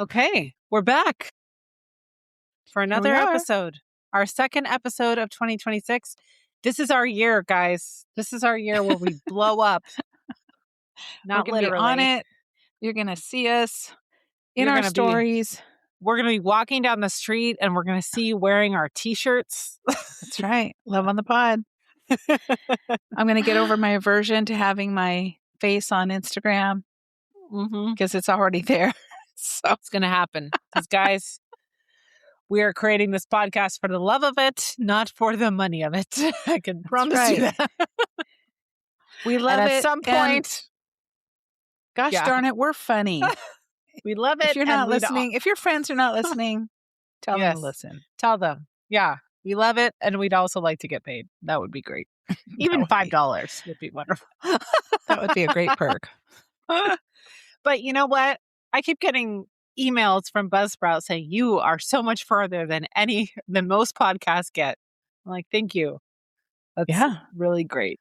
Okay, we're back for another we are. episode. Our second episode of 2026. This is our year, guys. This is our year where we blow up. Not We're gonna literally. be on it. You're going to see us in You're our gonna stories. We're going to be walking down the street and we're going to see you wearing our t-shirts. That's right. Love on the pod. I'm going to get over my aversion to having my face on Instagram because it's already there. So it's going to happen. Because, guys, we are creating this podcast for the love of it, not for the money of it. I can promise you that. We love it. At some point, gosh darn it, we're funny. We love it. If you're not listening, if your friends are not listening, tell them to listen. Tell them. Yeah. We love it. And we'd also like to get paid. That would be great. Even $5 would be wonderful. That would be a great perk. But you know what? I keep getting emails from Buzzsprout saying you are so much further than most podcasts get. I'm like, thank you. That's really great.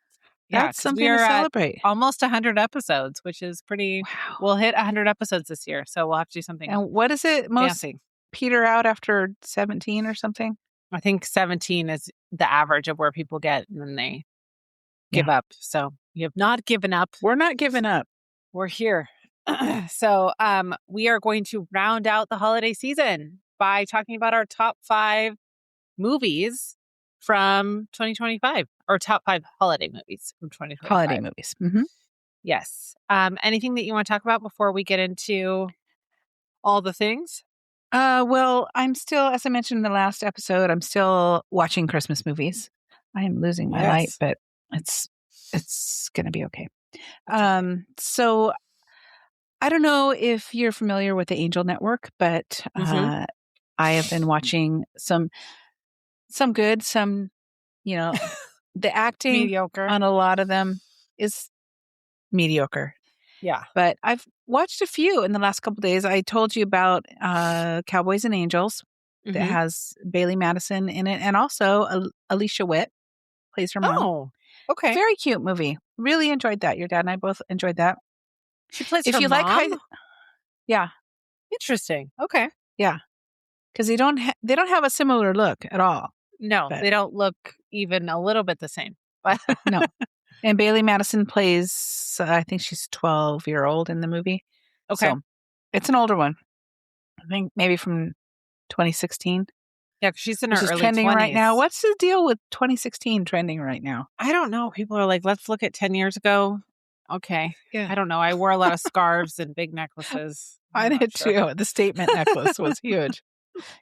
That's something to celebrate. Almost 100 episodes, which is pretty. Wow. We'll hit 100 episodes this year, so we'll have to do something. And what is it? Most peter out after 17 or something? I think 17 is the average of where people get, and then they give up. So you have not given up. We're not giving up. We're here. So we are going to round out the holiday season by talking about our top 5 movies from 2025, or top 5 holiday movies from 2025. Holiday movies. Mm-hmm. Yes. Anything that you want to talk about before we get into all the things? Well, I'm still, as I mentioned in the last episode, I'm still watching Christmas movies. I am losing my light, but it's going to be okay. So I don't know if you're familiar with the Angel Network, but I have been watching some good, some, the acting mediocre on a lot of them is mediocre. Yeah. But I've watched a few in the last couple of days. I told you about Cowboys and Angels that has Bailey Madison in it, and also Alicia Witt plays her mom. Oh, okay. Very cute movie. Really enjoyed that. Your dad and I both enjoyed that. She plays her mom? Like yeah. Interesting. Okay. Yeah. Because they don't have a similar look at all. No, they don't look even a little bit the same. No. And Bailey Madison plays, I think she's 12-year-old in the movie. Okay. So it's an older one. I think maybe from 2016. Yeah, she's in her early trending 20s. right now. What's the deal with 2016 trending right now? I don't know. People are like, let's look at 10 years ago. Okay. Yeah. I don't know. I wore a lot of scarves and big necklaces. I did too. The statement necklace was huge.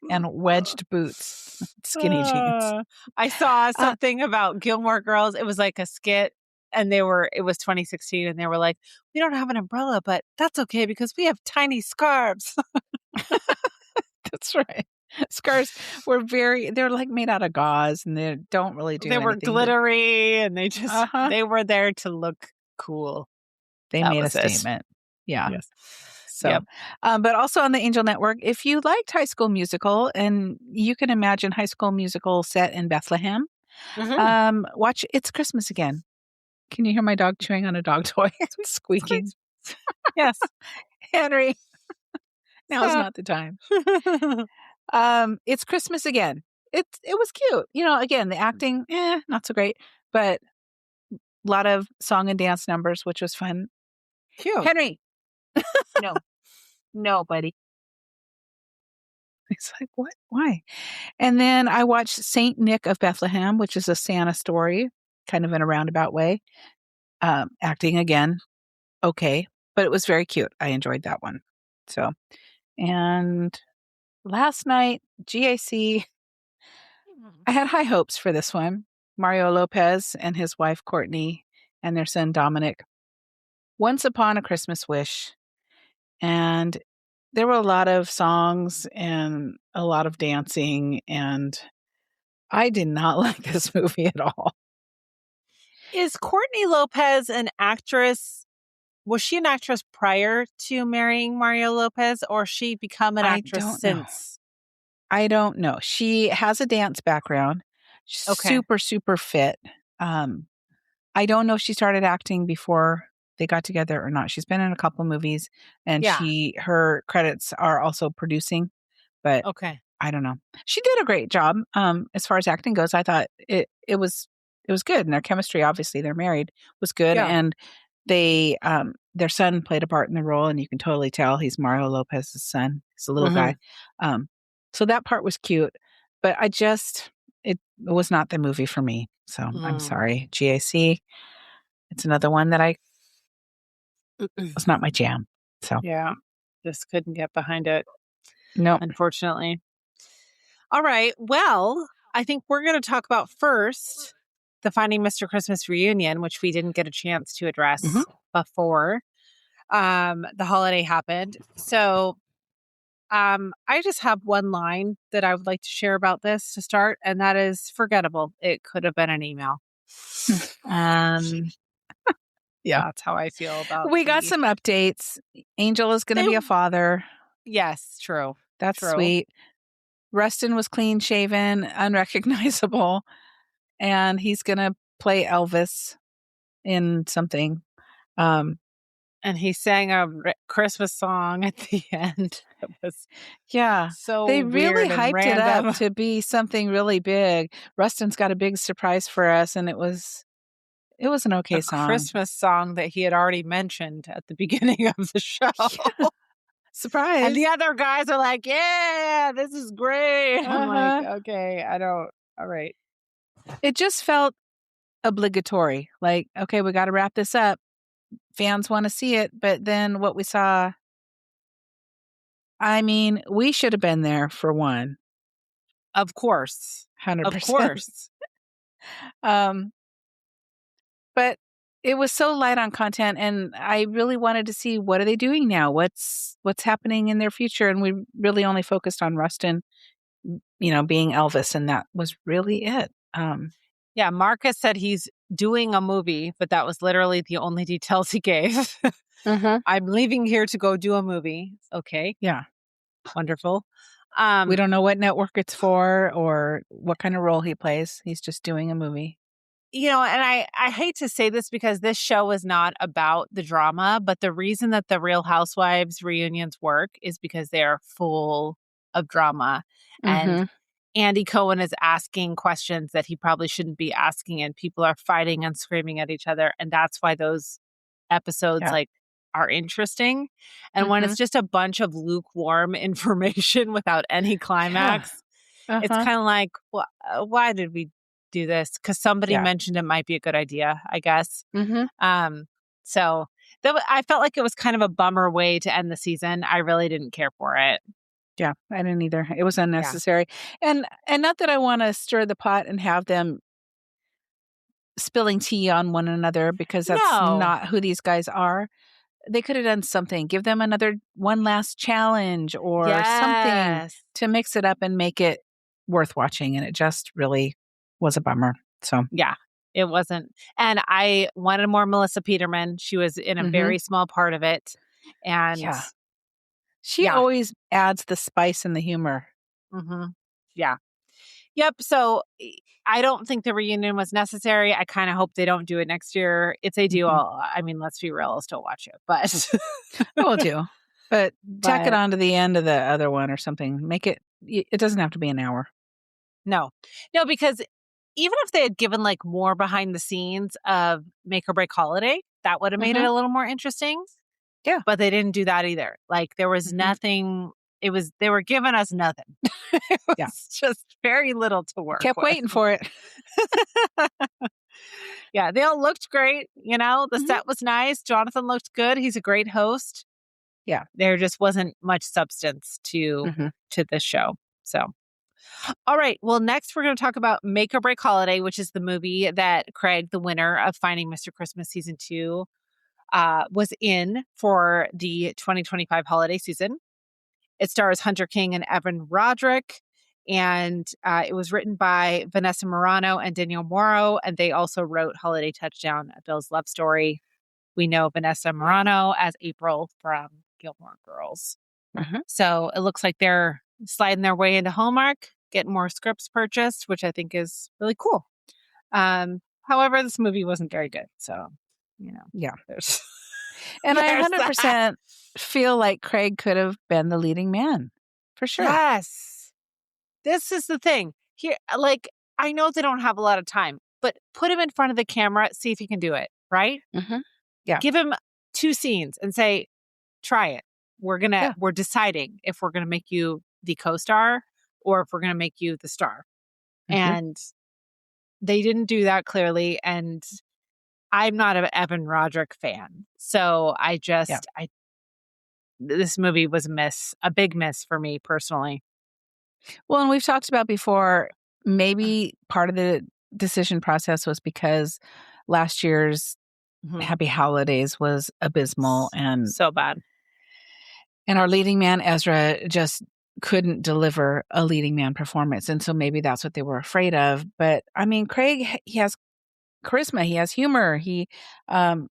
And wedged boots, skinny jeans. I saw something about Gilmore Girls. It was like a skit. And it was 2016, and they were like, we don't have an umbrella, but that's okay because we have tiny scarves. That's right. Scarves were they're like made out of gauze, and they don't really do anything. They were glittery, and they just, they were there to look cool. They made a statement. Yeah. Yes. So, but also on the Angel Network, if you liked High School Musical, and you can imagine High School Musical set in Bethlehem, watch It's Christmas Again. Can you hear my dog chewing on a dog toy? Squeaking. Yes. Henry. Now is not the time. It's Christmas Again. It was cute. Again, the acting, not so great, but a lot of song and dance numbers, which was fun. Cute. Henry. No, buddy. He's like, what? Why? And then I watched Saint Nick of Bethlehem, which is a Santa story, kind of in a roundabout way. Acting again, okay, but it was very cute. I enjoyed that one. So, and last night, GAC, I had high hopes for this one. Mario Lopez and his wife, Courtney, and their son, Dominic. Once Upon a Christmas Wish. And there were a lot of songs and a lot of dancing, and I did not like this movie at all. Is Courtney Lopez an actress? Was she an actress prior to marrying Mario Lopez, or she become an actress since? I don't know. She has a dance background. She's super, super fit. I don't know if she started acting before they got together or not. She's been in a couple movies, and Yeah. her credits are also producing, but Okay. I don't know. She did a great job. As far as acting goes, I thought it was good, and their chemistry, obviously they're married, was good, Yeah. and they their son played a part in the role, and you can totally tell he's Mario Lopez's son. He's a little Hmm. guy. Um, so that part was cute, but it was not the movie for me. So I'm Mm. sorry, GAC. It's another one that I was not my jam. So Yeah. Just couldn't get behind it, no. unfortunately. All right. Well, I think we're going to talk about first the Finding Mr. Christmas reunion, which we didn't get a chance to Hmm. address before the holiday happened. So I just have one line that I would like to share about this to start, and that is forgettable. It could have been an email. Um, Yeah, that's how I feel about we got the. some updates. Angel is going to They, be a father. yes, true, That's true. sweet. Rustin was clean shaven, unrecognizable, and he's going to play Elvis in something. Um, And he sang a Christmas song at the end. It was yeah, so they really weird and hyped it up random. to be something really big. Rustin's got a big surprise for us, and it was an A okay song. Christmas song that he had already mentioned at the beginning of the show. Yeah, And surprise. the other guys are like, yeah, this is great. I'm like, Uh-huh. okay, I don't, all right. It just felt obligatory. Like, okay, we got to wrap this up. Fans want to see it, but then what we saw, I mean, we should have been there for one, Of course. Of 100%. course. Um, but it was so light on content, and I really wanted to see what are they doing now? What's happening in their future? And we really only focused on Rustin, being Elvis, and that was really it. Yeah, Marcus said he's doing a movie, but that was literally the only details he gave. Mhm. I'm leaving here to go do a movie. Okay, Yeah. wonderful. We Um, don't know what network it's for or what kind of role he plays. He's just doing a movie. and I hate to say this because this show is not about the drama, but the reason that the Real Housewives reunions work is because they are full of drama. And Mhm. Andy Cohen is asking questions that he probably shouldn't be asking, and people are fighting and screaming at each other. And that's why those episodes Yeah. are interesting. And when it's Mhm. just a bunch of lukewarm information without any Yeah. climax, it's Uh-huh. kind of like, why did we do this? Because somebody Yeah. mentioned it might be a good idea, I guess. Mhm. Um, so I felt like it was kind of a bummer way to end the season. I really didn't care for it. Yeah, I didn't either. It was Yeah. unnecessary. And not that I wanna stir the pot and have them spilling tea on one another because that's No. not who these guys are. They could have done something. Give them one last challenge or something Yes. to mix it up and make it worth watching, and it just really was a bummer. So, Yeah. It wasn't. And I wanted more Melissa Peterman. She was in a mhm. very small part of it. And Yeah. She yeah. always adds the spice and the humor. Hmm. Yeah. Yep. So I don't think the reunion was necessary. I kind of hope they don't do it next year. If they do, Mhm. I mean, let's be real, I'll still watch it. But, I will do. But tack it but on to the end of the other one or something. Make it doesn't have to be an hour. no, no, because even if they had given more behind the scenes of Make or Break Holiday, that would have made it Mhm. a little more interesting. Yeah. But they didn't do that either. There was Mhm. nothing. They were giving us nothing. It Yeah. was just very little to work Kept with. waiting for it. Yeah, they all looked great. The Mhm. set was nice. Jonathan looked good. He's a great host. Yeah. There just wasn't much substance Mhm. to this show. So, all right. Well, next we're going to talk about Make or Break Holiday, which is the movie that Craig, the winner of Finding Mr. Christmas season 2, was in for the 2025 holiday season. It stars Hunter King and Evan Roderick. And it was written by Vanessa Morano and Danielle Morrow. And they also wrote Holiday Touchdown, A Bill's Love Story. We know Vanessa Morano as April from Gilmore Girls. Mhm. So it looks like they're sliding their way into Hallmark, getting more scripts purchased, which I think is really cool. However, this movie wasn't very good. So, Yeah. there's. And I There's that. 100% feel like Craig could have been the leading man. For sure. Yes. This is the thing. Here, like, I know they don't have a lot of time, but put him in front of the camera, see if he can do it, right? Mhm. Yeah. Give him 2 scenes and say, "Try it. Yeah. We're deciding if we're gonna make you the co-star or if we're gonna make you the star." Mhm. And they didn't do that clearly, and I'm not an Evan Roderick fan. So Yeah. I this movie was a big miss for me personally. Well, and we've talked about before, maybe part of the decision process was because last year's Mhm. Happy Holidays was abysmal, So bad. and our leading man, Ezra, just couldn't deliver a leading man performance, and so maybe that's what they were afraid of. But, I mean, Craig, he has charisma, he has humor, um,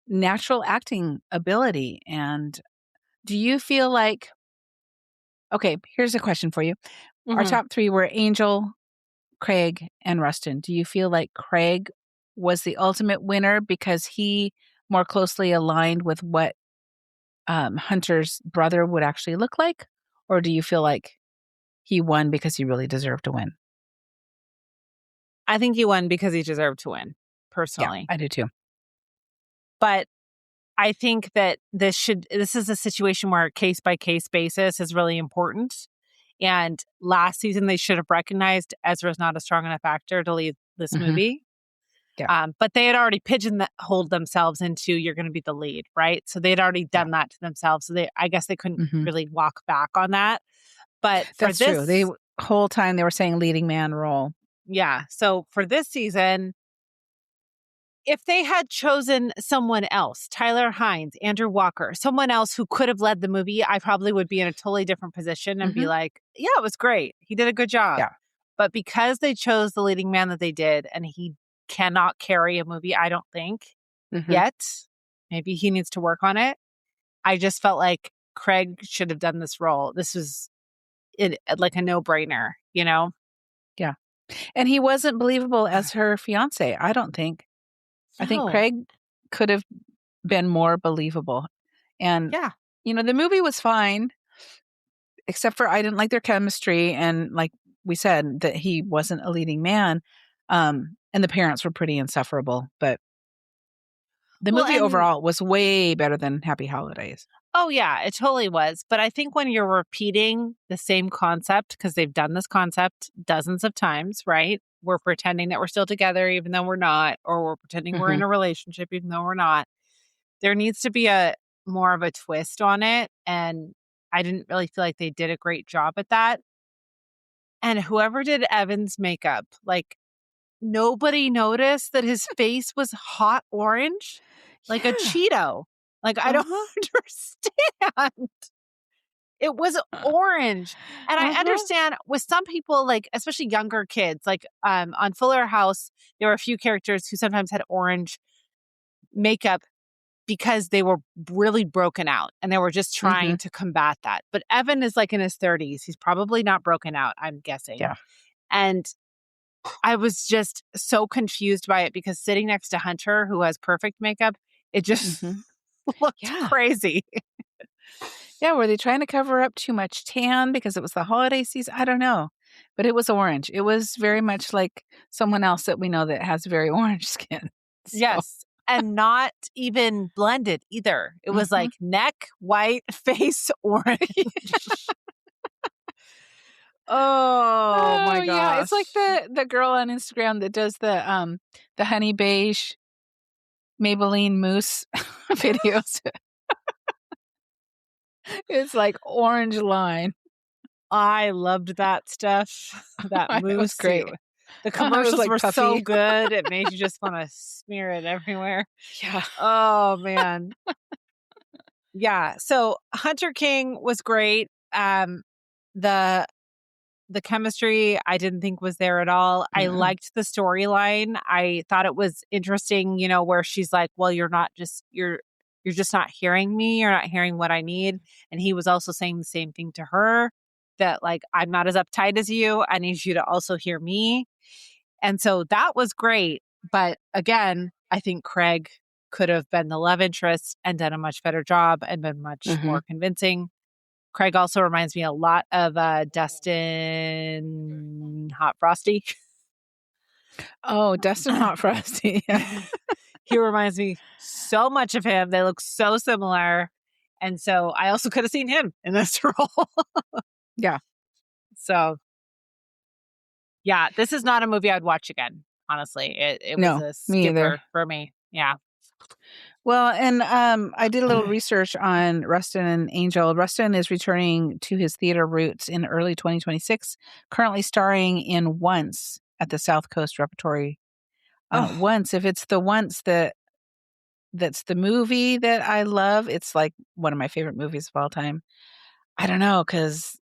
natural acting ability, and do you feel like okay, here's a question for you. Our Mhm. top 3 were Angel, Craig, and Rustin. Do you feel like Craig was the ultimate winner because he more closely aligned with what, Hunter's brother would actually look like? Or do you feel like he won because he really deserved to win? I think he won because he deserved to win, Yeah, personally. I do too. But I think that this is a situation where case by case basis is really important. And last season they should have recognized Ezra's not a strong enough actor to lead this Mhm. movie. Yeah, But they had already pigeonholed themselves into you're going to be the lead, right? So they'd already yeah. done that to themselves. So I guess they couldn't Mhm. really walk back on that. But for That's true. They this, whole time they were saying leading man role. yeah. So for this season, if they had chosen someone else, Tyler Hines, Andrew Walker, someone else who could have led the movie, I probably would be in a totally different position and be Mhm. like, yeah, it was great. He did a good job. Yeah. But because they chose the leading man that they did, and he cannot carry a movie, I don't think Mhm. yet. Maybe he needs to work on it. I just felt like Craig should have done this role. This was like a no brainer, you know? Yeah. And he wasn't believable as her fiancé, I don't think. I think No. Craig could have been more believable. And, Yeah. the movie was fine, except for I didn't like their chemistry, and like we said, that he wasn't a leading man, and the parents were pretty insufferable, but the Well, movie and overall was way better than Happy Holidays. oh, yeah, it totally was. But I think when you're repeating the same concept, because they've done this concept dozens of times, right? We're pretending that we're still together even though we're not, or we're pretending we're in Mhm. a relationship even though we're not. There needs to be a more of a twist on it. And I didn't really feel like they did a great job at that. And whoever did Evan's makeup, like nobody noticed that his face was hot orange, like a Yeah. Cheeto. Like, I don't Uh-huh. understand. It was Uh, orange. And I uh-huh. understand with some people, like, especially younger kids, like, on Fuller House, there were a few characters who sometimes had orange makeup because they were really broken out and they were just trying Mhm. to combat that. But Evan is, like, in his 30s. He's probably not broken out, I'm guessing. Yeah. And I was just so confused by it because sitting next to Hunter, who has perfect makeup, it just Mhm. looked Yeah. crazy. Yeah, were they trying to cover up too much tan because it was the holiday season? I don't know, but it was orange. It was very much like someone else that we know that has very orange skin. So Yes, and not even blended either. It was mhm. like neck white, face orange. Oh Oh, my yeah, it's like gosh. the girl on Instagram that does the honey beige Maybelline mousse videos. It's like orange line. I loved that stuff. That It was mousse. great. The It was commercials like were so puffy. good. It made you just want to smear it everywhere. Yeah. Oh man. Yeah. So Hunter King was great. The the chemistry I didn't think was there at all. I Mm-mm. liked the storyline. I thought it was interesting, where she's like, "Well, you're just not hearing me. You're not hearing what I need." And he was also saying the same thing to her that like, "I'm not as uptight as you. I need you to also hear me." And so that was great. But again, I think Craig could have been the love interest and done a much better job and been much more convincing. Craig also reminds me a lot of Dustin Hot Frosty. Oh, Dustin Hot Frosty. He reminds me so much of him. They look so similar. And so I also could have seen him in this role. Yeah. So, yeah, this is not a movie I'd watch again, honestly. It was a me either. skipper for me. Yeah. Well, and I did a little research on Rustin and Angel. Rustin is returning to his theater roots in early 2026, currently starring in Once at the South Coast Repertory. Once, if it's the Once that's the movie that I love, it's like one of my favorite movies of all time. I don't know, because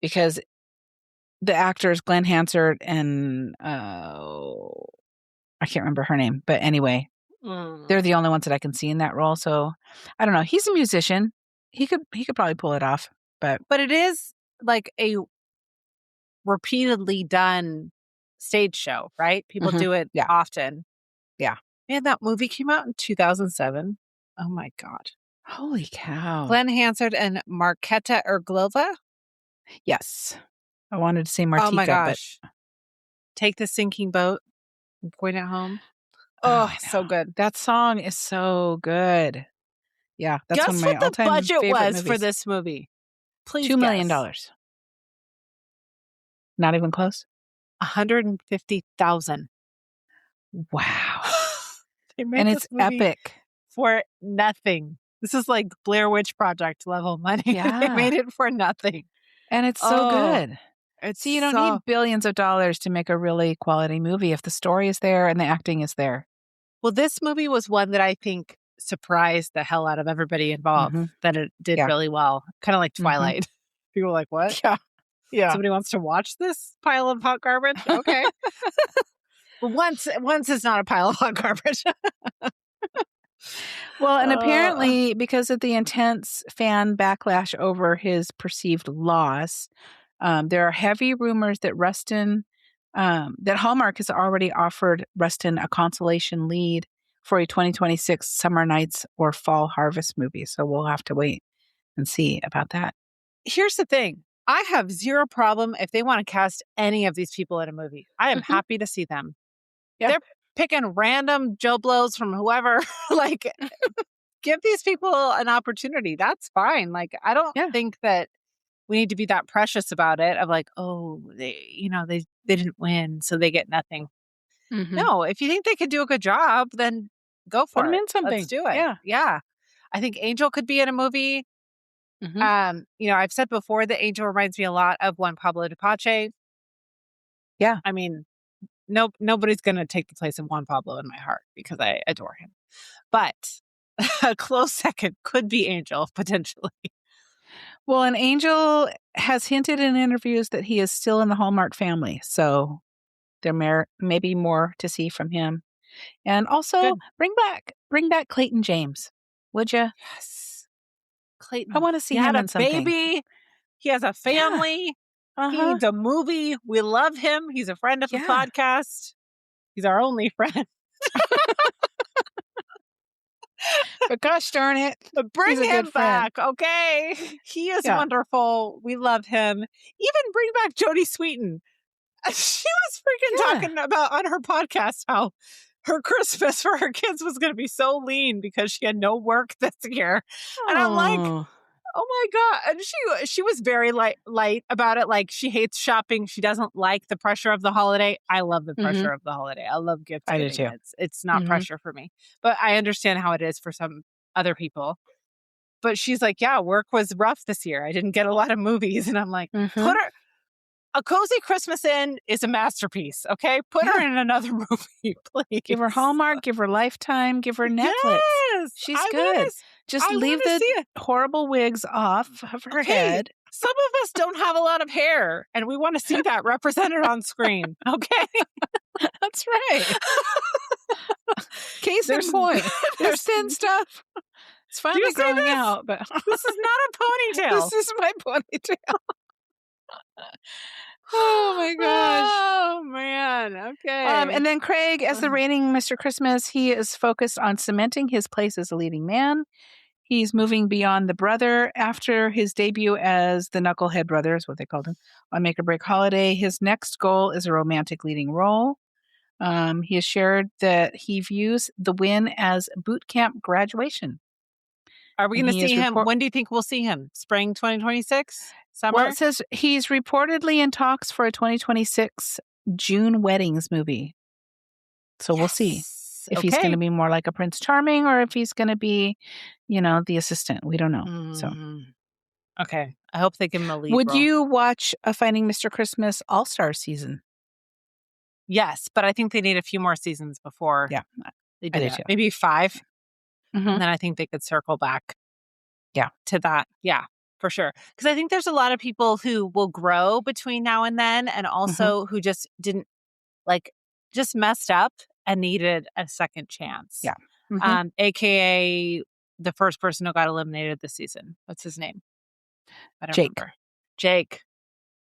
the actors Glenn Hansard and I can't remember her name, but anyway, they're the only ones that I can see in that role. So I don't know. He's a musician. He could probably pull it off, but it is like a repeatedly done stage show, right? People do it often. Yeah. Man, that movie came out in 2007. Oh my God. Holy cow. Glenn Hansard and Marketa Erglova? Yes. I wanted to say Martika, oh my gosh. But Take the Sinking Boat and Point It Home. Oh, so good. That song is so good. Yeah, that's guess one of my all-time what the budget was movies. for this movie? Please $2 million. guess. Not even close? $150,000. Wow. And it's epic. For nothing. This is like Blair Witch Project level money. Yeah. They made it for nothing. And it's so good. It's you don't need billions of dollars to make a really quality movie if the story is there and the acting is there. Well, this movie was one that I think surprised the hell out of everybody involved, that it did really well. Kind of like Twilight. People were like, what? Yeah. Somebody wants to watch this pile of hot garbage? Okay. But once it's not a pile of hot garbage. Well, and apparently because of the intense fan backlash over his perceived loss, there are heavy rumors that that Hallmark has already offered Rustin a consolation lead for a 2026 Summer Nights or Fall Harvest movie. So we'll have to wait and see about that. Here's the thing. I have zero problem if they want to cast any of these people in a movie. I am happy to see them. Yeah. They're picking random Joe Blows from whoever. Like, give these people an opportunity. That's fine. Like, I don't think that we need to be that precious about it of like, oh, they didn't win, so they get nothing. No, if you think they could do a good job, then go for Put them in something. Let's do it. Yeah. I think Angel could be in a movie. I've said before that Angel reminds me a lot of Juan Pablo Dupache. Yeah. I mean, nobody's going to take the place of Juan Pablo in my heart because I adore him. But a close second could be Angel, potentially. Well, and Angel has hinted in interviews that he is still in the Hallmark family. So there may be more to see from him. And also bring back Clayton James, would you? Yes. Clayton. I want to see him in something. Baby. He has a family. He needs a movie. We love him. He's a friend of the podcast. He's our only friend. But gosh darn it. Bring him back, okay? He is wonderful. We love him. Even bring back Jodie Sweetin. She was freaking talking about on her podcast how her Christmas for her kids was going to be so lean because she had no work this year. And I'm like, oh my God. And she was very light about it. Like, she hates shopping. She doesn't like the pressure of the holiday. I love the pressure of the holiday. I love gift giving. I do too. It's not pressure for me. But I understand how it is for some other people. But she's like, yeah, work was rough this year. I didn't get a lot of movies. And I'm like, A Cozy Christmas Inn is a masterpiece, okay? Put her in another movie, please. Give her Hallmark, give her Lifetime, give her Netflix. Yes! She's good. Just leave the horrible wigs off of her head. Some of us don't have a lot of hair, and we want to see that represented on screen, okay? That's right. Case in point. There's thin stuff. It's finally growing out, but this is not a ponytail. This is my ponytail. Oh my gosh. Oh, Man. Okay. and then Craig, as the reigning Mr. Christmas, he is focused on cementing his place as a leading man. He's moving beyond the brother after his debut as the Knucklehead Brother, is what they called him, on Make or Break Holiday. His next goal is a romantic leading role. He has shared that he views the win as boot camp graduation. Are we And going to he see is him? When do you think we'll see him? Spring 2026? well, Summer? it says he's reportedly in talks for a 2026 June weddings movie. So we'll see Yes. if he's going to Okay. be more like a Prince Charming or if he's going to be, the assistant. We don't know. So, Mm. Okay. I hope they give him a lead would role. you watch a Finding Mr. Christmas All-Star season? Yes, but I think they need a few more seasons before Yeah, they I do do that. too. Maybe 5. Hmm. And then I think they could circle back Yeah. to that. Yeah, for sure. Because I think there's a lot of people who will grow between now and then, and Hmm. also who just didn't just messed up and needed a second chance. Yeah. Hmm. AKA the first person who got eliminated this season. What's his name? I don't Jake. remember. Jake.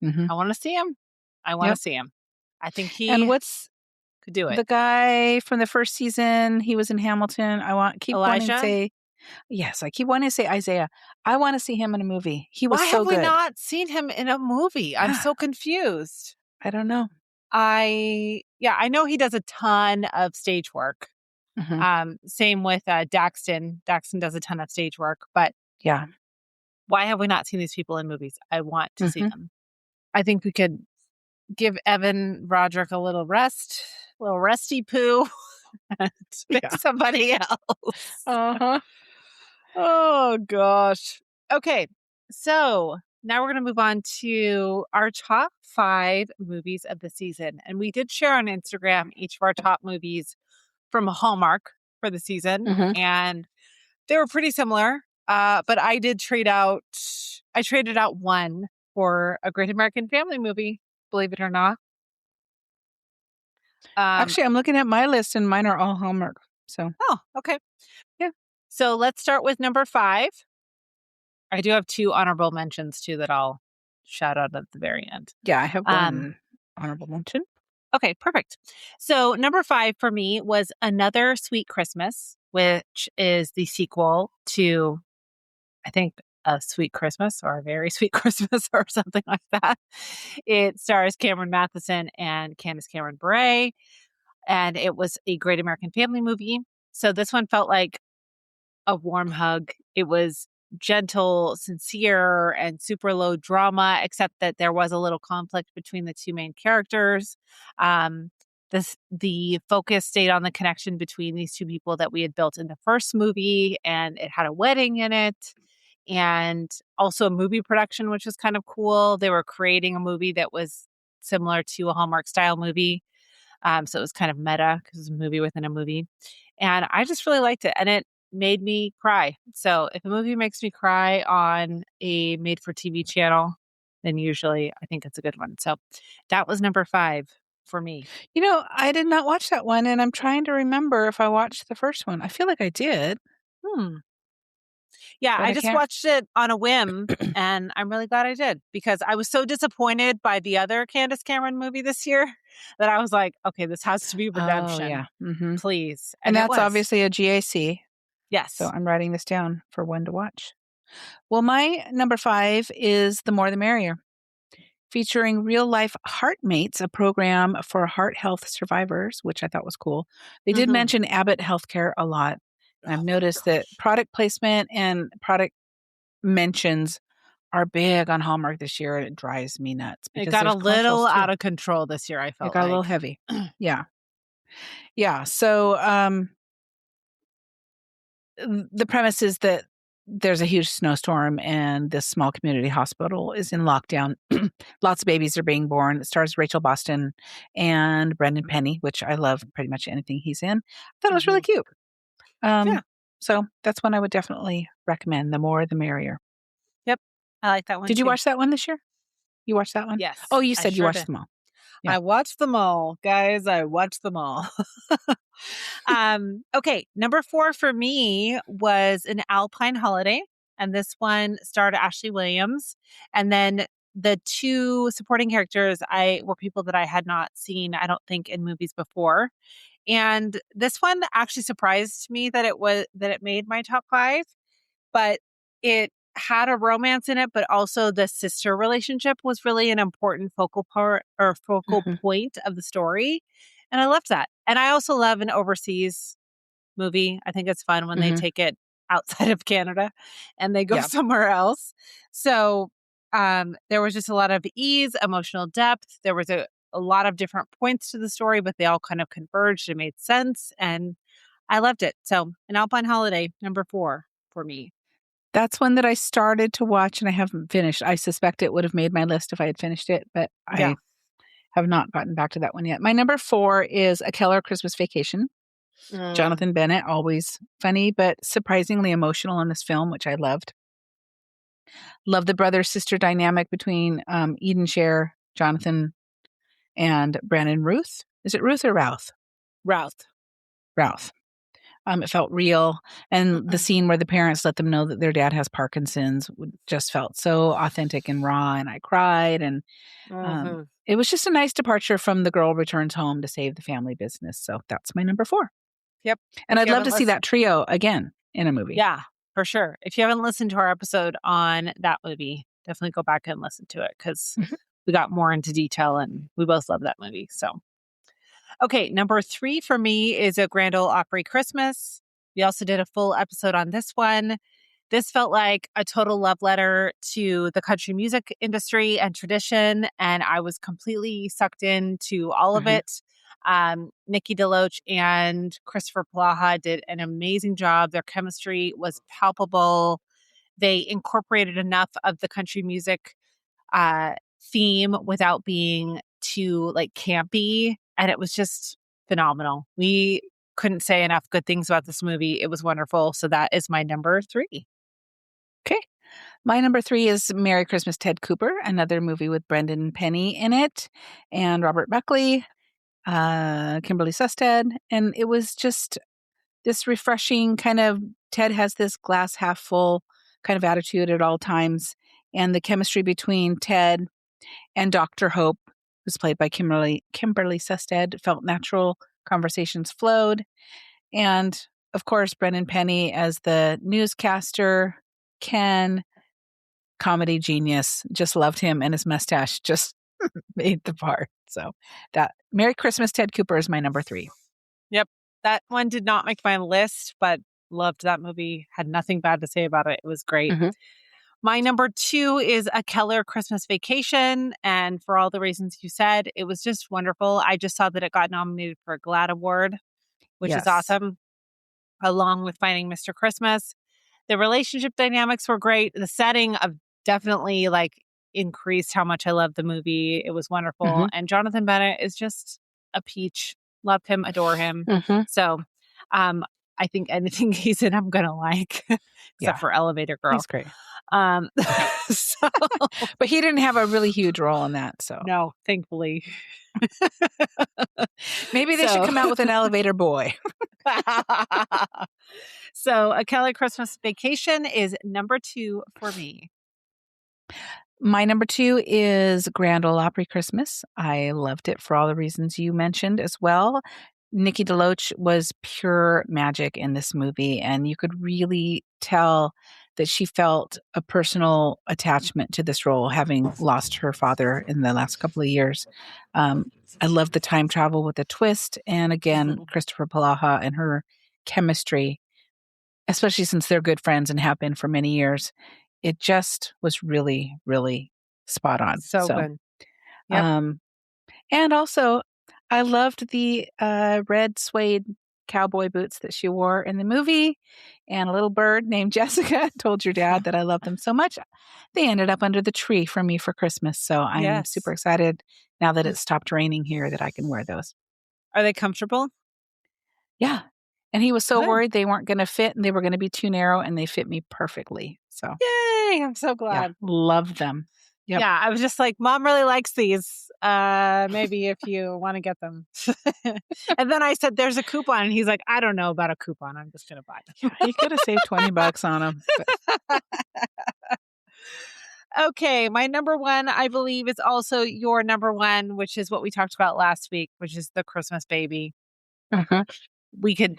Hmm. I want to see him. I want to Yep. see him. I think And he what's could do it. the guy from the first season? He was in Hamilton. Keep wanting to Elijah? say, yes, I keep wanting to say Isaiah. I want to see him in a movie. He was Why so have we good. not seen him in a movie? I'm so confused. I don't know. I know he does a ton of stage work. Hmm. Same with Daxton. Daxton does a ton of stage work, but Yeah. why have we not seen these people in movies? I want to see Hmm. them. I think we could give Evan Roderick a little rest, a little resty poo, and pick Yeah. somebody else. Uh-huh. Oh gosh. Okay, so now we're going to move on to our top 5 movies of the season, and we did share on Instagram each of our top movies from Hallmark for the season, Hmm. and they were pretty similar. But I did trade out. I traded out one for a Great American Family movie. Believe it or not. Um, Actually, I'm looking at my list and mine are all Hallmark. So, oh, okay. yeah. So let's start with number 5. I do have 2 honorable mentions too that I'll shout out at the very end. Yeah, I have Um, one honorable mention. okay, perfect. So number 5 for me was Another Sweet Christmas, which is the sequel to, I think, A Sweet Christmas or A Very Sweet Christmas or something like that. It stars Cameron Matheson and Candace Cameron Bure, and it was a Great American Family movie. So this one felt like a warm hug. It was gentle, sincere, and super low drama, except that there was a little conflict between the 2 main characters. Um, the focus stayed on the connection between these 2 people that we had built in the first movie, and it had a wedding in it, and also a movie production, which was kind of cool. They were creating a movie that was similar to a Hallmark style movie. So it was kind of meta because it was a movie within a movie. And I just really liked it. And it made me cry. So if a movie makes me cry on a made for TV channel, then usually I think it's a good one. So that was number 5 for me. I did not watch that one, and I'm trying to remember if I watched the first one. I feel like I did, Hmm. Yeah, but I I just can't. watched it on a whim and I'm really glad I did because I was so disappointed by the other Candace Cameron movie this year that I was like, okay, this has to be Oh, redemption, yeah. Hmm. please. And And it that's was. obviously a GAC. So Yes. I'm writing this down for when to watch. Well, my number 5 is The More the Merrier, featuring real life Heartmates, a program for heart health survivors, which I thought was cool. They did Hmm. mention Abbott Healthcare a lot. And Oh I've my noticed that gosh. product placement and product mentions are big on Hallmark this year, and it drives me nuts It because got a there's commercials little too. out of control this year, I It felt got a little like. heavy. Yeah. Yeah. So the premise is that there's a huge snowstorm and this small community hospital is in lockdown. Lots of babies are being born. It stars Rachel Boston and Brendan Penny, which I love pretty much anything he's in. I thought it was really Mhm. cute. Yeah. So that's one I would definitely recommend. The more, the merrier. Yep. I like that one Did you too. watch that one this year? You watched that one? Oh, Yes, you I said you sure watched did. them all. Yeah. I watched them all, guys. I watched them all. Okay, number 4 for me was An Alpine Holiday, and this one starred Ashley Williams, and then the two supporting characters I were people that I had not seen, I don't think, in movies before. And this one actually surprised me that it made my top 5, but it had a romance in it, but also the sister relationship was really an important focal part or focal Hmm. point of the story. And I loved that. And I also love an overseas movie. I think it's fun when they Hmm. take it outside of Canada and they go Yeah. somewhere else. So there was just a lot of ease, emotional depth. There was a lot of different points to the story, but they all kind of converged and made sense. And I loved it. So, An Alpine Holiday, number 4 for me. That's one that I started to watch and I haven't finished. I suspect it would have made my list if I had finished it, but Yeah. I have not gotten back to that one yet. My number 4 is A Keller Christmas Vacation. Mm, Jonathan Bennett, always funny, but surprisingly emotional in this film, which I loved. Love the brother sister dynamic between Eden Share, Jonathan, and Brandon Ruth. Is it Ruth or Routh? Routh. Routh. It felt real. And the Mm-mm. scene where the parents let them know that their dad has Parkinson's just felt so authentic and raw. And I cried. And Mhm. it was just a nice departure from the girl returns home to save the family business. So that's my number 4. Yep. And If I'd you love haven't to see listened, that trio again in a movie. yeah, for sure. If you haven't listened to our episode on that movie, definitely go back and listen to it because Mhm. we got more into detail and we both love that movie. So, okay, number 3 for me is A Grand Ole Opry Christmas. We also did a full episode on this one. This felt like a total love letter to the country music industry and tradition, and I was completely sucked into all of Mhm. it. Nikki DeLoach and Christopher Plaha did an amazing job. Their chemistry was palpable. They incorporated enough of the country music uh, theme without being too like campy, and it was just phenomenal. We couldn't say enough good things about this movie. It was wonderful. So that is my number 3. Okay. My number 3 is Merry Christmas, Ted Cooper, another movie with Brendan Penny in it and Robert Buckley, Kimberly Sustad. And it was just this refreshing kind of Ted has this glass half full kind of attitude at all times. And the chemistry between Ted and Dr. Hope, who's played by Kimberly Sustad, felt natural. Conversations flowed. And of course, Brendan Penny as the newscaster, Ken, comedy genius. Just loved him, and his mustache just made the part. So that Merry Christmas, Ted Cooper is my number 3. Yep. That one did not make my list, but loved that movie. Had nothing bad to say about it. It was great. Mhm. My number 2 is A Keller Christmas Vacation. And for all the reasons you said, it was just wonderful. I just saw that it got nominated for a GLAAD Award, which is Yes. awesome, along with Finding Mr. Christmas. The relationship dynamics were great. The setting of definitely like increased how much I loved the movie. It was wonderful. Mhm. And Jonathan Bennett is just a peach. Loved him, adore him. Mhm. So um I think anything he's in I'm gonna like, except Yeah, for Elevator Girl. he's great. Um so But he didn't have a really huge role in that, so no, thankfully. maybe they should So come out with an elevator boy. so A Kelly Christmas Vacation is number 2 for me. My number 2 is Grand Ole Opry Christmas. I loved it for all the reasons you mentioned as well. Nikki DeLoach was pure magic in this movie, and you could really tell that she felt a personal attachment to this role, having lost her father in the last couple of years. Um, I love the time travel with a twist, and again, Mhm. Christopher Palaha and her chemistry, especially since they're good friends and have been for many years. It just was really, really spot on. So So, good. Yep. um, and also, I loved the red suede cowboy boots that she wore in the movie. And a little bird named Jessica told your dad that I love them so much. They ended up under the tree for me for Christmas. So I'm super Yes. excited now that it's stopped raining here that I can wear those. Are they comfortable? Yeah. And he was so Good. worried they weren't going to fit and they were going to be too narrow, and they fit me perfectly. So, Yay! I'm so yeah, glad. love them. Yep. Yeah, I was just like, "Mom really likes these. Maybe if you wanna get them." And then I said, "There's a coupon," and he's like, "I don't know about a coupon. I'm just gonna buy them." Yeah, he could have saved $20 on them. But Okay, my number one, I believe, is also your number one, which is what we talked about last week, which is the Christmas Baby. Mhm. We could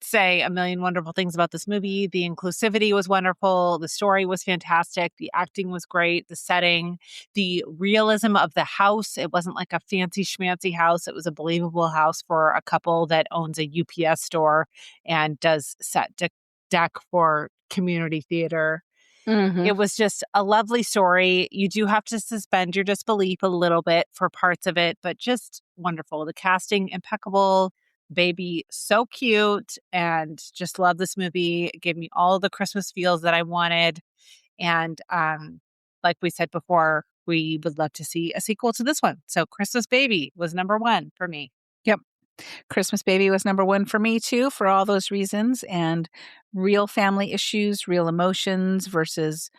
say a million wonderful things about this movie. The inclusivity was wonderful. The story was fantastic. The acting was great. The setting, the realism of the house. It wasn't like a fancy schmancy house. It was a believable house for a couple that owns a UPS store and does deck for community theater. Mhm. It was just a lovely story. You do have to suspend your disbelief a little bit for parts of it, but just wonderful. The casting, impeccable. Baby, so cute. And just love this movie. It gave me all the Christmas feels that I wanted. And like we said before, we would love to see a sequel to this one. So Christmas Baby was number one for me. Yep. Christmas Baby was number one for me too, for all those reasons. And real family issues, real emotions versus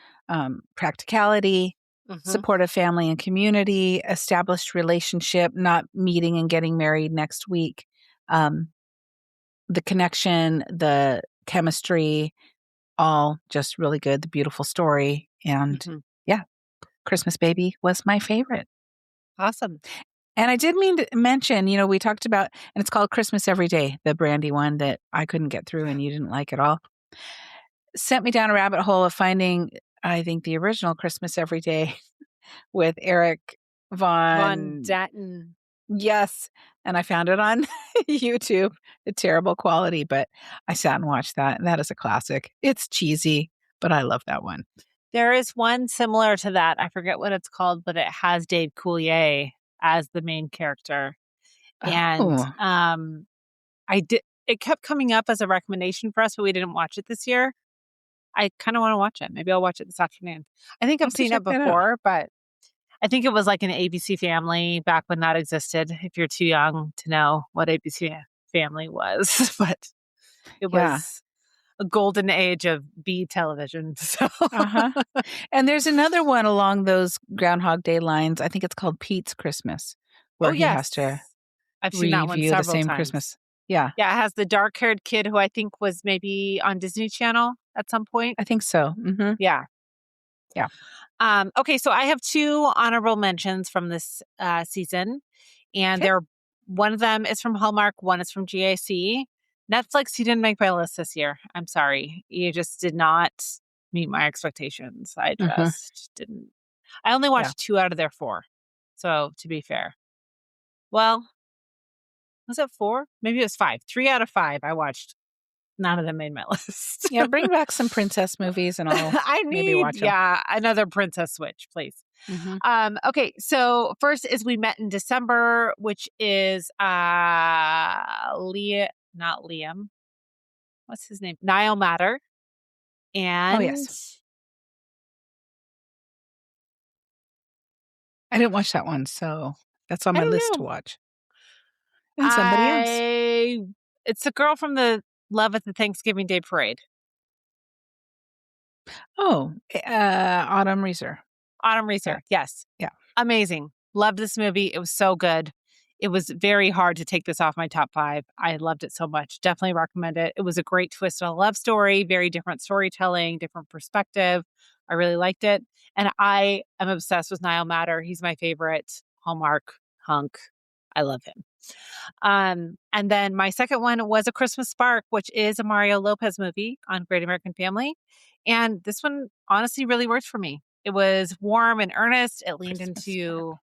practicality, Hmm. supportive family and community, established relationship, not meeting and getting married next week. Um, the connection, the chemistry, all just really good. The beautiful story. And Hmm. yeah, Christmas Baby was my favorite. Awesome. And I did mean to mention, we talked about, and it's called Christmas Every Day, the Brandy one that I couldn't get through and you didn't like at all. Sent me down a rabbit hole of finding, I think, the original Christmas Every Day with Eric Von Von. Datten. Yes. And I found it on YouTube, a terrible quality, but I sat and watched that. And that is a classic. It's cheesy, but I love that one. There is one similar to that. I forget what it's called, but it has Dave Coulier as the main character. And Oh, I did it kept coming up as a recommendation for us, but we didn't watch it this year. I kind of want to watch it. Maybe I'll watch it this afternoon. I think I'll I've have to seen it check that out. before, but I think it was like an ABC Family back when that existed. If you're too young to know what ABC Family was, but it Yeah. was a golden age of B television. So Uh-huh. And there's another one along those Groundhog Day lines. I think it's called Pete's Christmas, oh, where he has to yes. I've seen that one review the several same times. Christmas. Yeah, Yeah, it has the dark-haired kid who I think was maybe on Disney Channel at some point. I think so. Yeah. Yeah. Okay, so I have two honorable mentions from this season, and Okay. they're one of them is from Hallmark, one is from GAC. Netflix, you didn't make my list this year. I'm sorry. You just did not meet my expectations. I hmm just didn't. I only Yeah. watched two out of their four. So to be fair. Well, was it four? Maybe it was five. Three out of five I watched. None of them made my list. Yeah. Bring back some princess movies and I'll I maybe need, watch them. yeah, another princess switch, please. hmm Okay, so first is We Met in December, which is Leah, not Liam. What's his name? Niall Matter. Oh, And yes. I didn't watch that one. So that's on I my don't list to know. watch. And somebody else. I it's the girl from the Love at the Thanksgiving Day Parade. Oh, Autumn Reeser. Autumn Yeah. Reeser. Yes. Yeah. Amazing. Loved this movie. It was so good. It was very hard to take this off my top five. I loved it so much. Definitely recommend it. It was a great twist on a love story, very different storytelling, different perspective. I really liked it. And I am obsessed with Niall Matter. He's my favorite Hallmark hunk. I love him. And then my second one was A Christmas Spark, which is a Mario Lopez movie on Great American Family. And this one honestly really worked for me. It was warm and earnest. It leaned Christmas Spark. into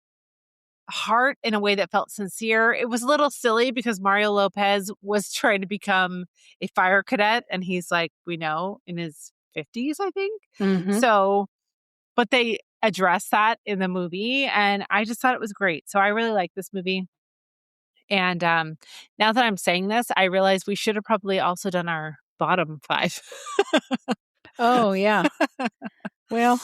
heart in a way that felt sincere. It was a little silly because Mario Lopez was trying to become a fire cadet and he's like, we know, in his 50s, I think. hmm So, but they addressed that in the movie and I just thought it was great. So I really like this movie. And now that I'm saying this, I realize we should have probably also done our bottom five. Oh, yeah. Well,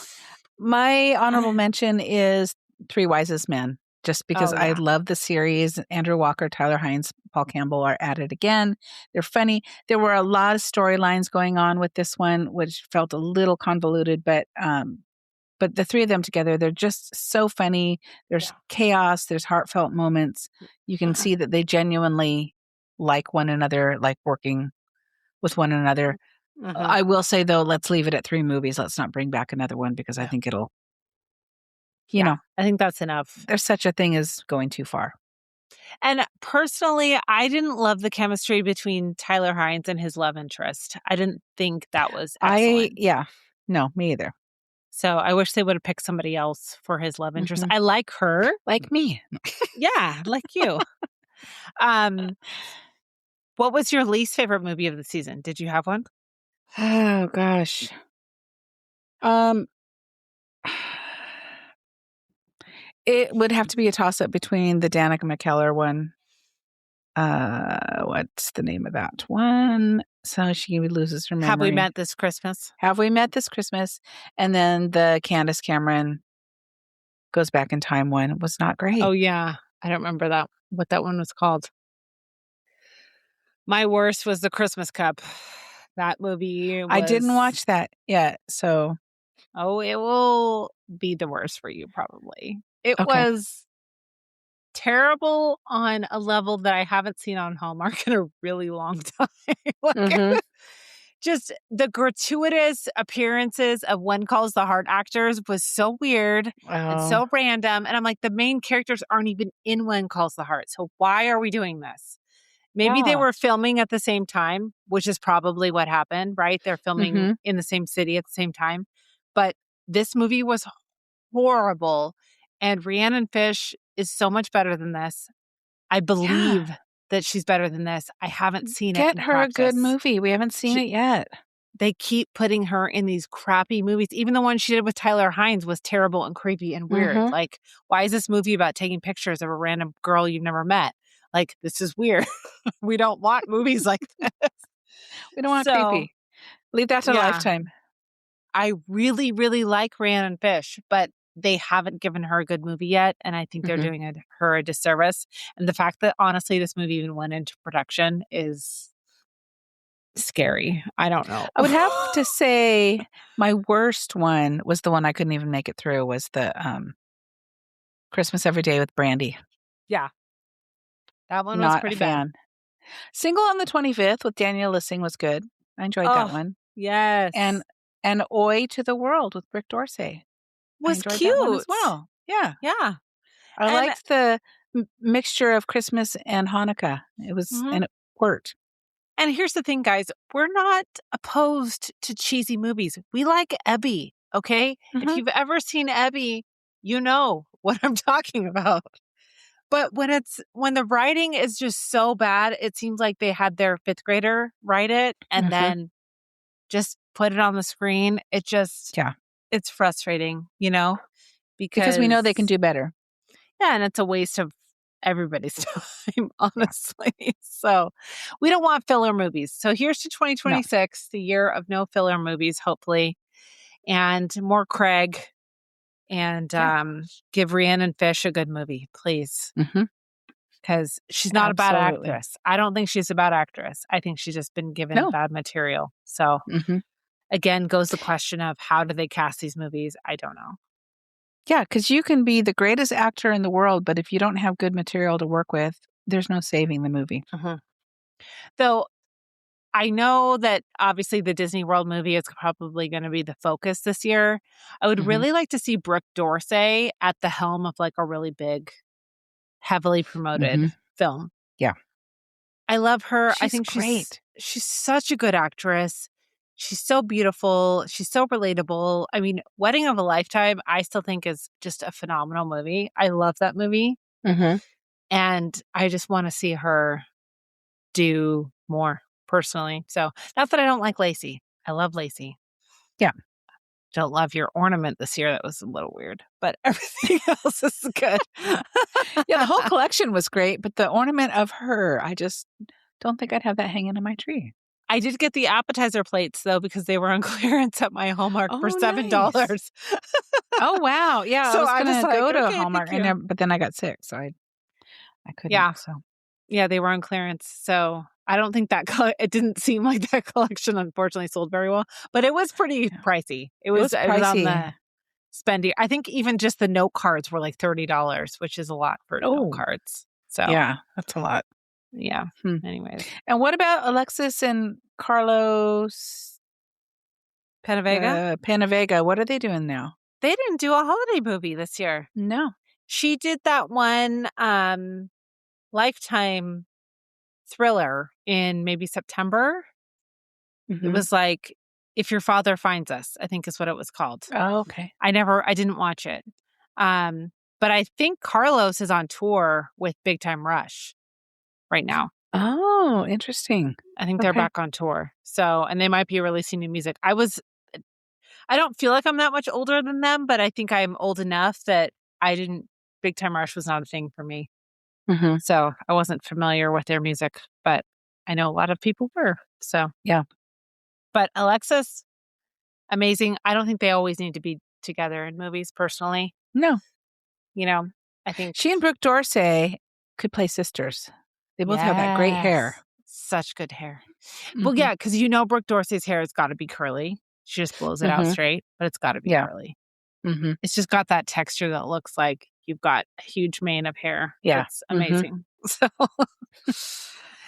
my honorable mention is Three Wisest Men, just because Oh, I yeah. love the series. Andrew Walker, Tyler Hines, Paul Campbell are at it again. They're funny. There were a lot of storylines going on with this one, which felt a little convoluted, but the three of them together, they're just so funny. There's Yeah. chaos, there's heartfelt moments. You can see that they genuinely like one another, like working with one another. Hmm. I will say though, let's leave it at three movies. Let's not bring back another one because I No. think it'll You know, I think that's enough. there's such a thing as going too far. And personally, I didn't love the chemistry between Tyler Hynes and his love interest. I didn't think that was excellent. No, me either. So I wish they would have picked somebody else for his love interest. Mhm. I like her. Like me. Yeah, like you. Um, what was your least favorite movie of the season? Did you have one? Oh gosh. Um, it would have to be a toss-up between the Danica McKellar one. What's the name of that one? So she loses her Have we memory. met this Christmas? Have we met this Christmas? And then the Candace Cameron goes back in time one was not Oh great. yeah. I don't remember that what that one was called. My worst was The Christmas Cup. That movie I didn't was watch that yet, so oh, it will be the worst for you probably. It okay. was terrible on a level that I haven't seen on Hallmark in a really long time. Like, it Mhm. was just the gratuitous appearances of When Calls the Heart actors was so weird and Oh, so random, and I'm like, the main characters aren't even in When Calls the Heart, so why are we doing this? Maybe they yeah. were filming at the same time, which is probably what happened, right? They're filming Mhm. in the same city at the same time, but this movie was horrible, and Rhiannon Fish is so much better than this. I Yeah. believe that she's better than this. I haven't seen it Get in her a good practice. movie. We haven't seen She it yet. they keep putting her in these crappy movies. Even the one she did with Tyler Hynes was terrible and creepy and weird. Mhm. Like, why is this movie about taking pictures of a random girl you've never met? Like, this is weird. We don't want movies like this. We don't want So, creepy. Leave that to yeah, Lifetime. I really, really like Rhiannon Fish, but they haven't given her a good movie yet. And I think they're Mhm. doing her a disservice. And the fact that honestly this movie even went into production is scary. I don't know. I would have to say my worst one was the one I couldn't even make it through was the Christmas Every Day with Brandy. Yeah, that one was Not a pretty bad. fan. Single on the 25th with Daniel Lissing was good. I enjoyed that Oh, one. And yes. and Oi to the World with Brick Dorsey. I Was enjoyed that one as cute. well. Yeah. Yeah. I And liked the mixture of Christmas and Hanukkah. It was mhm. and it worked. And here's the thing, guys. We're not opposed to cheesy movies. We like Ebby, okay? If Mhm. you've ever seen Ebby, you know what I'm talking about. But when the writing is just so bad, it seems like they had their 5th grader write it and Mhm. then just put it on the screen. Yeah. It's frustrating, you know, Because we know they can because do better. yeah, and it's a waste of everybody's time, Yeah. honestly. So we don't want filler movies. So here's to No. 2026, the year of no filler movies, hopefully, and more Craig and Yeah. give Rhiannon Fish a good movie, please. Mhm. Because she's not a bad Absolutely. actress. I don't think she's a bad actress. I think she's just been given No. bad material. So Mhm. again, goes the question of how do they cast these movies? I don't know. Yeah, because you can be the greatest actor in the world, but if you don't have good material to work with, there's no saving the movie. Mhm. Though I know that obviously the Disney World movie is probably going to be the focus this year. I would Mhm. really like to see Brooke Dorsey at the helm of like a really big, heavily promoted Mhm. film. Yeah. I love her. I She's think great. she's such a good actress. She's so beautiful. She's so relatable. I mean, Wedding of a Lifetime, I still think is just a phenomenal movie. I love that movie. Mhm. And I just want to see her do more personally. So, not that I don't like Lacey. I love Lacey. Yeah. Don't love your ornament this year. That was a little weird, but everything else is good. Yeah, the whole collection was great, but the ornament of her, I just don't think I'd have that hanging on my tree. I did get the appetizer plates though because they were on clearance at my Hallmark for Oh, nice. $7. Oh, wow. Yeah, I So was I was gonna like, go to okay, thank Hallmark, you. but then I got sick, so I couldn't. Yeah, So yeah, they were on clearance. So I don't think it didn't seem like that collection unfortunately sold very well, but it was pretty yeah, pricey. it was It was on pricey. the spendy. I think even just the note cards were like $30, which is a lot for note Oh, cards. So yeah, that's a lot. yeah. Hmm. Anyways, And what about Alexis and Carlos Penavega. Panavega? What are they doing now? They didn't do a holiday movie this year. No. She did that one Lifetime thriller in maybe September. It was like If Your Father Finds Us, I think is what it was called. Oh, okay. I didn't watch it. But I think Carlos is on tour with Big Time Rush right now. Oh, interesting. I think they're back on tour. So, and they might be releasing new music. I don't feel like I'm that much older than them, but I think I'm old enough that Big Time Rush was not a thing for me. Mm-hmm. So I wasn't familiar with their music, but I know a lot of people were. So, yeah. But Alexis, amazing. I don't think they always need to be together in movies personally. No. I think she and Brooke Dorsey could play sisters. They both have that great hair. Such good hair. Well, yeah, because Brooke Dorsey's hair has got to be curly. She just blows it out straight, but it's got to be curly. Mm-hmm. It's just got that texture that looks like you've got a huge mane of hair. Yeah. It's amazing. So,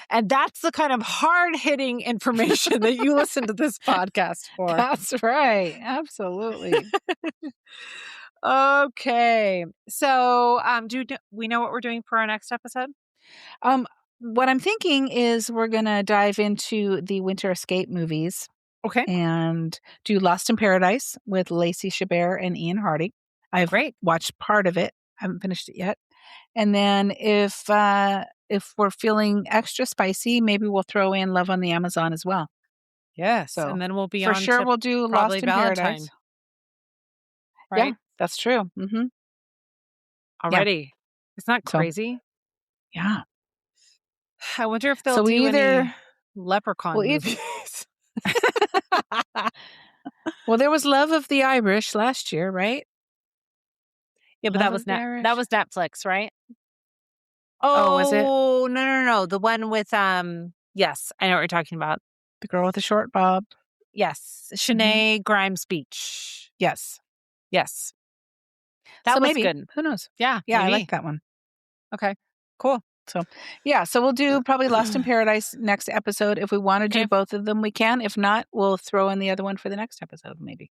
and that's the kind of hard-hitting information that you listen to this podcast for. That's right. Absolutely. Okay. So, do we know what we're doing for our next episode? What I'm thinking is we're going to dive into the Winter Escape movies. Okay. And do Lost in Paradise with Lacey Chabert and Ian Hardy. I've watched part of it. I haven't finished it yet. And then if we're feeling extra spicy, maybe we'll throw in Love on the Amazon as well. Yes. So and then we'll be for sure we'll do Lost in Paradise. Right? Yeah, that's true. Mm-hmm. Already. Yeah. Isn't that crazy? Yeah. I wonder if they'll do any Leprechaun movies. Well, there was Love of the Irish last year, right? Yeah, but that was Netflix, right? Oh, was it? Oh, no. The one with yes, I know what you're talking about. The girl with the short bob. Yes. Shanae Grimes Beach. Yes. That was maybe. good. Who knows? Yeah. Yeah, maybe. I like that one. Okay. Cool. So we'll do probably Lost in Paradise next episode. If we want to do both of them, we can. If not, we'll throw in the other one for the next episode, maybe.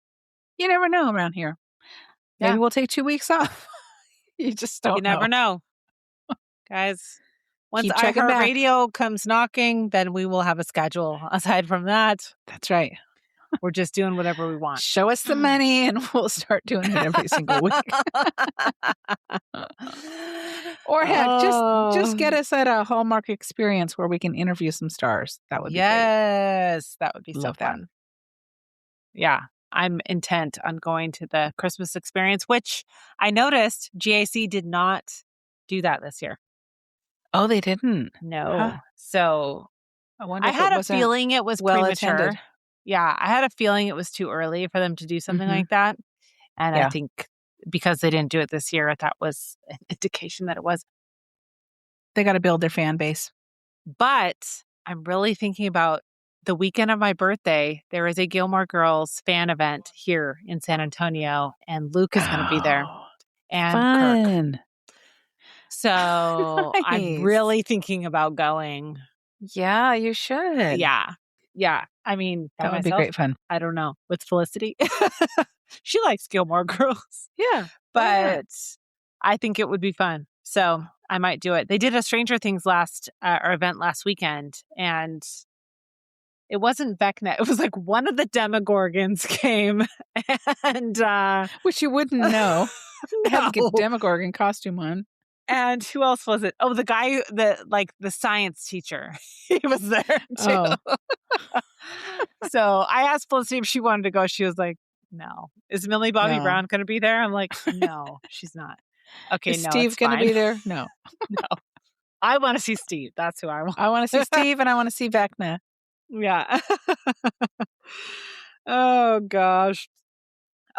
You never know around here. Maybe we'll take 2 weeks off. You just don't know. You never know. Guys, once iHeartRadio comes knocking, then we will have a schedule. Aside from that, that's right. We're just doing whatever we want. Show us the money and we'll start doing it every single week. Or heck, just get us at a Hallmark experience where we can interview some stars. That would be great. Yes, that would be so fun. Yeah, I'm intent on going to the Christmas experience, which I noticed GAC did not do that this year. Oh, they didn't? No. Huh. So I had a feeling it was premature. Attended. Yeah, I had a feeling it was too early for them to do something like that. And I think because they didn't do it this year, that was an indication that it was. They got to build their fan base. But I'm really thinking about the weekend of my birthday. There is a Gilmore Girls fan event here in San Antonio, and Luke is going to be there. And fun. Kirk. So nice. I'm really thinking about going. Yeah, you should. Yeah. I mean, that would be great fun. I don't know. With Felicity. She likes Gilmore Girls. Yeah. But I think it would be fun. So I might do it. They did a Stranger Things event last weekend, and it wasn't Vecna. It was like one of the Demogorgons came, and which you wouldn't know. No. Have a Demogorgon costume on. And who else was it? Oh, the guy, the science teacher. He was there too. Oh. So I asked Felicity if she wanted to go. She was like, "No." Is Millie Bobby Brown going to be there? I'm like, "No, she's not." Okay, is Steve going to be there? No. No. I want to see Steve. That's who I want. I want to see Steve, and I want to see Vecna. Yeah. Oh gosh.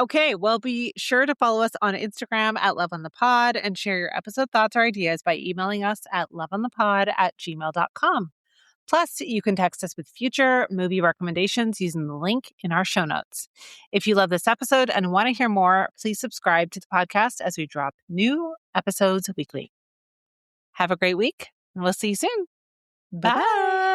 Okay, well, be sure to follow us on Instagram at Love on the Pod and share your episode thoughts or ideas by emailing us at loveonthepod@gmail.com. Plus, you can text us with future movie recommendations using the link in our show notes. If you love this episode and want to hear more, please subscribe to the podcast as we drop new episodes weekly. Have a great week, and we'll see you soon. Bye.